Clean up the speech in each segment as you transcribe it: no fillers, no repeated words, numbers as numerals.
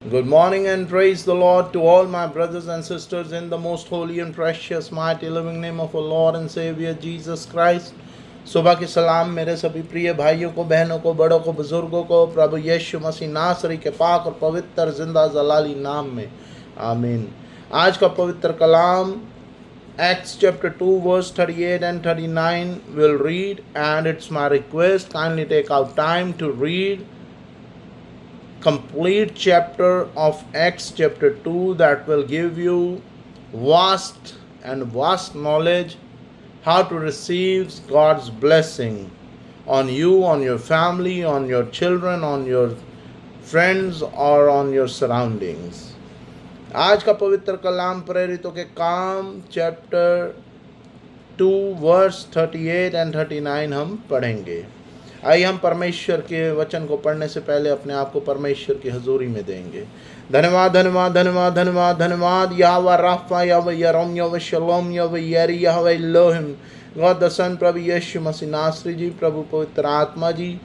Good morning and praise the Lord to all my brothers and sisters in the most holy and precious, mighty, living name of our Lord and Savior Jesus Christ. सुबह के सलाम मेरे सभी प्रिय भाइयों को, बहनों को, बड़ों को, बुजुर्गों को प्रभु यीशु मसीह नासरी के पाक और पवित्र जिंदा जलाली नाम में आमीन। आज का पवित्र कलाम Acts chapter 2 verse 38 and 39 will read, and it's my request kindly take out time to read complete chapter of Acts chapter 2 that will give you vast knowledge how to receive God's blessing on you, on your family, on your children, on your friends or on your surroundings. आज का पवित्र कलाम प्रेरितों के काम chapter 2 verse 38 and 39 हम पढ़ेंगे। आइए हम परमेश्वर के वचन को पढ़ने से पहले अपने आप को परमेश्वर की हजूरी में देंगे। धन्यवाद धन्यवाद धन्यवाद धन्यवाद धन्यवाद यावा राफा यावा यरोम यावा शलोम Yahweh Yireh Yahweh Elohim, God the Son, प्रभु यीशु मसीह नासरी जी, प्रभु पवित्र आत्मा ji,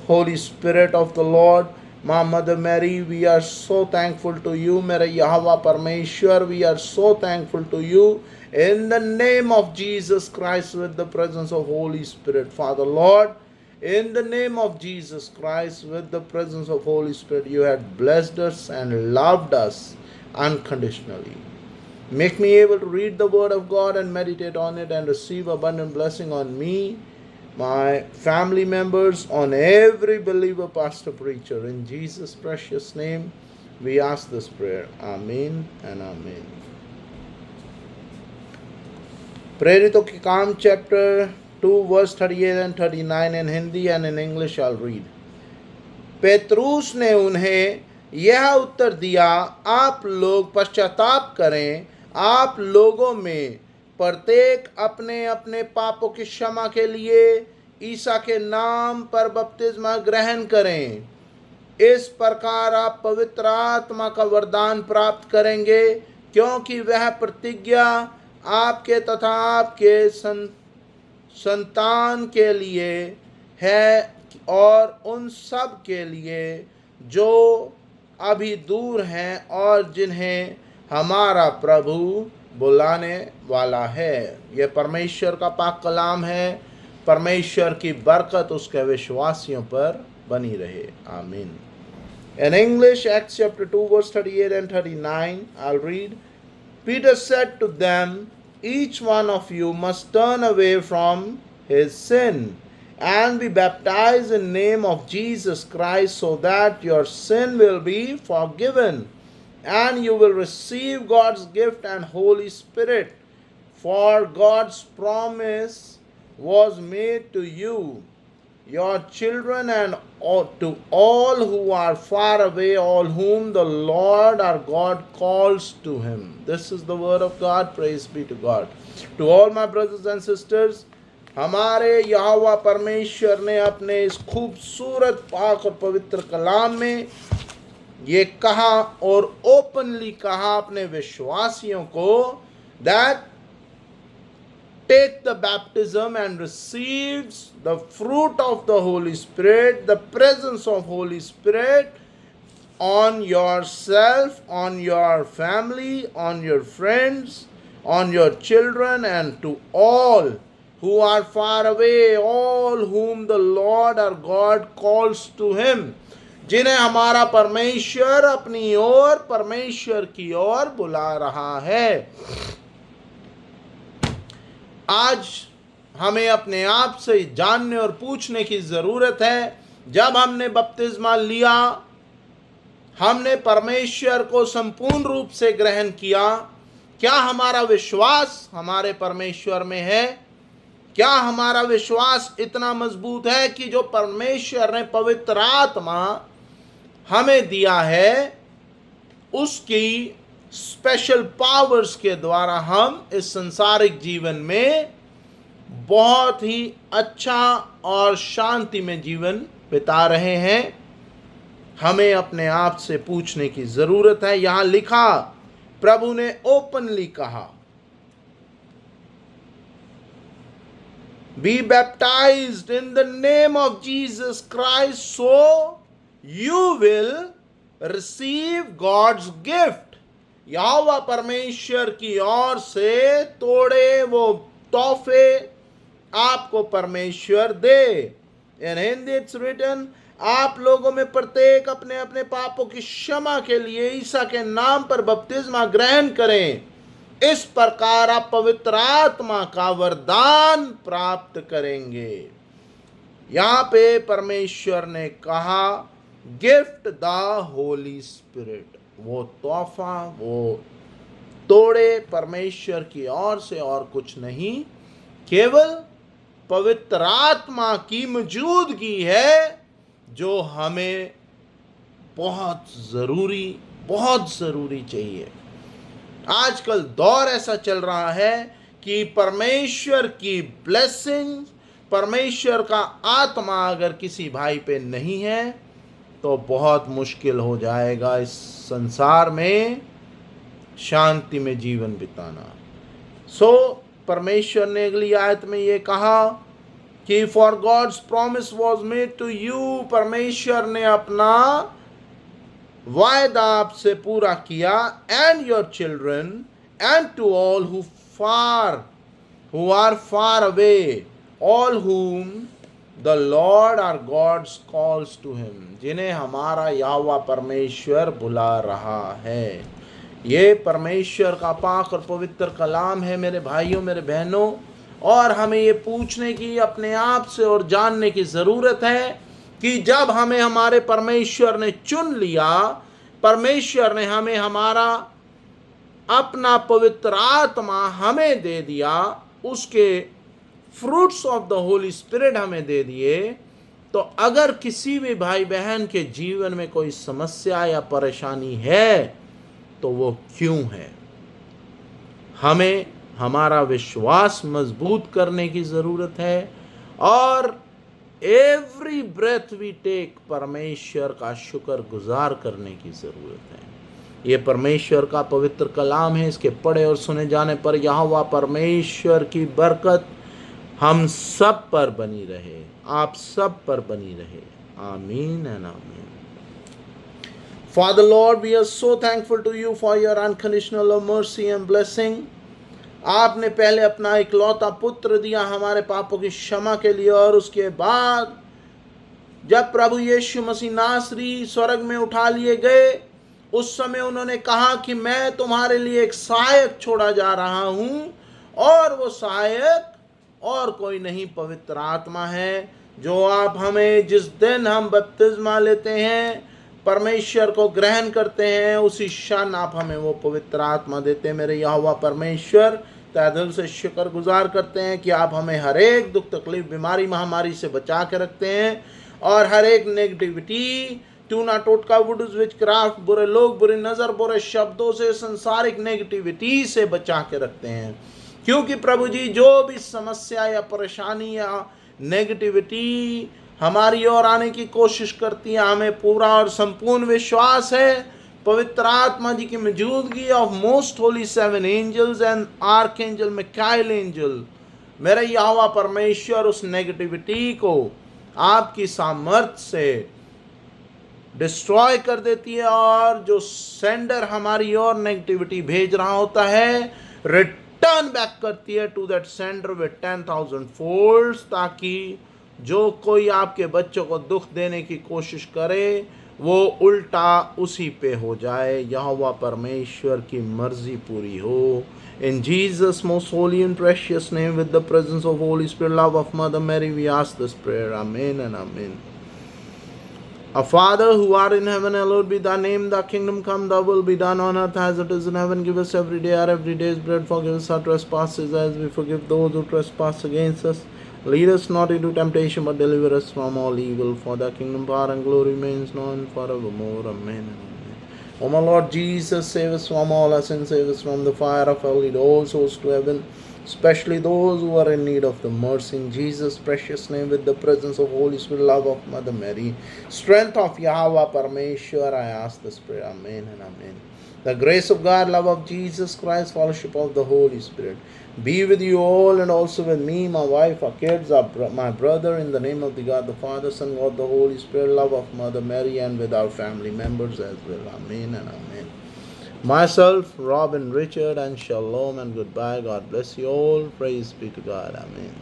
holy spirit of the lord, माँ mother Mary, we are so thankful to you मेरे यहोवा परमेश्वर, we are so thankful to you in the name of Jesus Christ with the presence of Holy Spirit. Father Lord, in the name of Jesus Christ with the presence of Holy Spirit, you had blessed us and loved us unconditionally. Make me able to read the word of God and meditate on it and receive abundant blessing on me, my family members, on every believer, pastor, preacher. In Jesus' precious name, we ask this prayer. Amen and amen. प्रेरितों के काम chapter 2 verse 38 and 39 in Hindi and in English I'll read. पेतरूस ने उन्हें यह उत्तर दिया, आप लोग पश्चाताप करें, आप लोगों में प्रत्येक अपने अपने पापों की क्षमा के लिए ईसा के नाम पर बपतिस्मा ग्रहण करें। इस प्रकार आप पवित्र आत्मा का वरदान प्राप्त करेंगे, क्योंकि वह प्रतिज्ञा आपके तथा आपके संतान के लिए है और उन सब के लिए जो अभी दूर हैं और जिन्हें हमारा प्रभु बुलाने वाला है। यह परमेश्वर का पाक कलाम है। परमेश्वर की बरकत उसके विश्वासियों पर बनी रहे। आमीन। In English, Acts chapter 2 verse 38 and 39, I'll read. Peter said to them, each one of you must turn away from his sin and be baptized in the name of Jesus Christ so that your sin will be forgiven and you will receive God's gift and Holy Spirit. For God's promise was made to you, your children, and to all who are far away, all whom the Lord our God calls to him. This is the word of God. Praise be to God. To all my brothers and sisters, हमारे यहोवा परमेश्वर ने अपने इस खूबसूरत पाक और पवित्र कलाम में ये कहा और ओपनली कहा अपने विश्वासियों को, that take the baptism and receives the fruit of the Holy Spirit, the presence of Holy Spirit on yourself, on your family, on your friends, on your children, and to all who are far away, all whom the Lord our God calls to him, जिन्हें हमारा परमेश्वर अपनी ओर, परमेश्वर की ओर बुला रहा है। आज हमें अपने आप से जानने और पूछने की ज़रूरत है, जब हमने बपतिस्मा लिया, हमने परमेश्वर को संपूर्ण रूप से ग्रहण किया, क्या हमारा विश्वास हमारे परमेश्वर में है? क्या हमारा विश्वास इतना मजबूत है कि जो परमेश्वर ने पवित्र आत्मा हमें दिया है, उसकी स्पेशल पावर्स के द्वारा हम इस संसारिक जीवन में बहुत ही अच्छा और शांति में जीवन बिता रहे हैं? हमें अपने आप से पूछने की जरूरत है। यहां लिखा, प्रभु ने ओपनली कहा, be baptized in the name of Jesus Christ so you will receive God's gift. यहोवा परमेश्वर की ओर से तोड़े वो तोहफे आपको परमेश्वर दे। इन हिंदी इट्स रिटन, आप लोगों में प्रत्येक अपने अपने पापों की क्षमा के लिए ईसा के नाम पर बपतिस्मा ग्रहण करें। इस प्रकार आप पवित्र आत्मा का वरदान प्राप्त करेंगे। यहां पे परमेश्वर ने कहा गिफ्ट द होली स्पिरिट, वो तोहफा, वो तोड़े परमेश्वर की ओर से और कुछ नहीं, केवल पवित्र आत्मा की मौजूदगी है, जो हमें बहुत ज़रूरी चाहिए। आजकल दौर ऐसा चल रहा है कि परमेश्वर की ब्लेसिंग, परमेश्वर का आत्मा अगर किसी भाई पे नहीं है तो बहुत मुश्किल हो जाएगा इस संसार में शांति में जीवन बिताना। परमेश्वर ने अगली आयत में ये कहा कि for God's promise was made to you, परमेश्वर ने अपना वायदा आपसे पूरा किया, and your children and to all who are far away, all whom the Lord our God calls to him, जिन्हें हमारा यहोवा परमेश्वर बुला रहा है। ये परमेश्वर का पाक और पवित्र कलाम है मेरे भाइयों, मेरे बहनों, और हमें ये पूछने की अपने आप से और जानने की ज़रूरत है कि जब हमें हमारे परमेश्वर ने चुन लिया, परमेश्वर ने हमें हमारा अपना पवित्र आत्मा हमें दे दिया, उसके fruits of the Holi spirit हमें दे दिए, तो अगर किसी भी भाई बहन के जीवन में कोई समस्या या परेशानी है तो वो क्यों है? हमें हमारा विश्वास मजबूत करने की ज़रूरत है, और एवरी ब्रेथ वी टेक परमेश्वर का शुक्र गुजार करने की ज़रूरत है। ये परमेश्वर का पवित्र कलाम है, इसके पढ़े और सुने जाने पर यहोवा परमेश्वर की बरकत हम सब पर बनी रहे, आप सब पर बनी रहे। आमीन एंड आमीन। Father Lord, we are so thankful to you for your unconditional love, mercy and blessing. आपने पहले अपना इकलौता पुत्र दिया हमारे पापों की क्षमा के लिए, और उसके बाद जब प्रभु यीशु मसीह नासरी स्वर्ग में उठा लिए गए, उस समय उन्होंने कहा कि मैं तुम्हारे लिए एक सहायक छोड़ा जा रहा हूँ, और वो सहायक और कोई नहीं, पवित्र आत्मा है, जो आप हमें जिस दिन हम बपतिस्मा लेते हैं, परमेश्वर को ग्रहण करते हैं, उसी क्षण आप हमें वो पवित्र आत्मा देते हैं। मेरे यहोवा परमेश्वर, तहे दिल से शुक्र गुजार करते हैं कि आप हमें हर एक दुख तकलीफ बीमारी महामारी से बचा के रखते हैं, और हर एक नेगेटिविटी, टूना टोटका, वुडूज, विचक्राफ्ट, बुरे लोग, बुरी नज़र, बुरे शब्दों से, संसारिक नेगेटिविटी से बचा के रखते हैं। क्योंकि प्रभु जी, जो भी समस्या या परेशानी या नेगेटिविटी हमारी ओर आने की कोशिश करती है, हमें पूरा और संपूर्ण विश्वास है पवित्र आत्मा जी की मौजूदगी of most holy 7 angels and archangel Michael angel, मेरे यहोवा परमेश्वर उस नेगेटिविटी को आपकी सामर्थ्य से डिस्ट्रॉय कर देती है, और जो सेंडर हमारी ओर नेगेटिविटी भेज रहा होता है, रिटर्न बैक करती है to that sender with 10,000 folds, ताकि जो कोई आपके बच्चों को दुख देने की कोशिश करे वो उल्टा उसी पे हो जाए। यहोवा परमेश्वर की मर्जी पूरी हो। In Jesus' most holy and precious name, with the presence of Holy Spirit, love of Mother Mary, we ask this prayer. Amen and amen. Our Father who art in heaven, hallowed be thy name. Thy kingdom come, thy will be done on earth as it is in heaven. Give us every day our everyday's bread. Forgive us our trespasses as we forgive those who trespass against us. Lead us not into temptation, but deliver us from all evil. For thy kingdom, power and glory remains now and forevermore. Amen and amen. O my Lord Jesus, save us from all our sins. Save us from the fire of hell. Lead all souls to heaven, especially those who are in need of the mercy. In Jesus' precious name, with the presence of Holy Spirit, love of Mother Mary, strength of Yahweh Parameshwar, I ask this prayer. Amen and amen. The grace of God, love of Jesus Christ, fellowship of the Holy Spirit be with you all and also with me, my wife, our kids, my brother, in the name of the God the Father, Son, God the Holy Spirit, love of Mother Mary, and with our family members as well. Amen and amen. Myself, Robin, Richard, and shalom and goodbye. God bless you all. Praise be to God. Amen.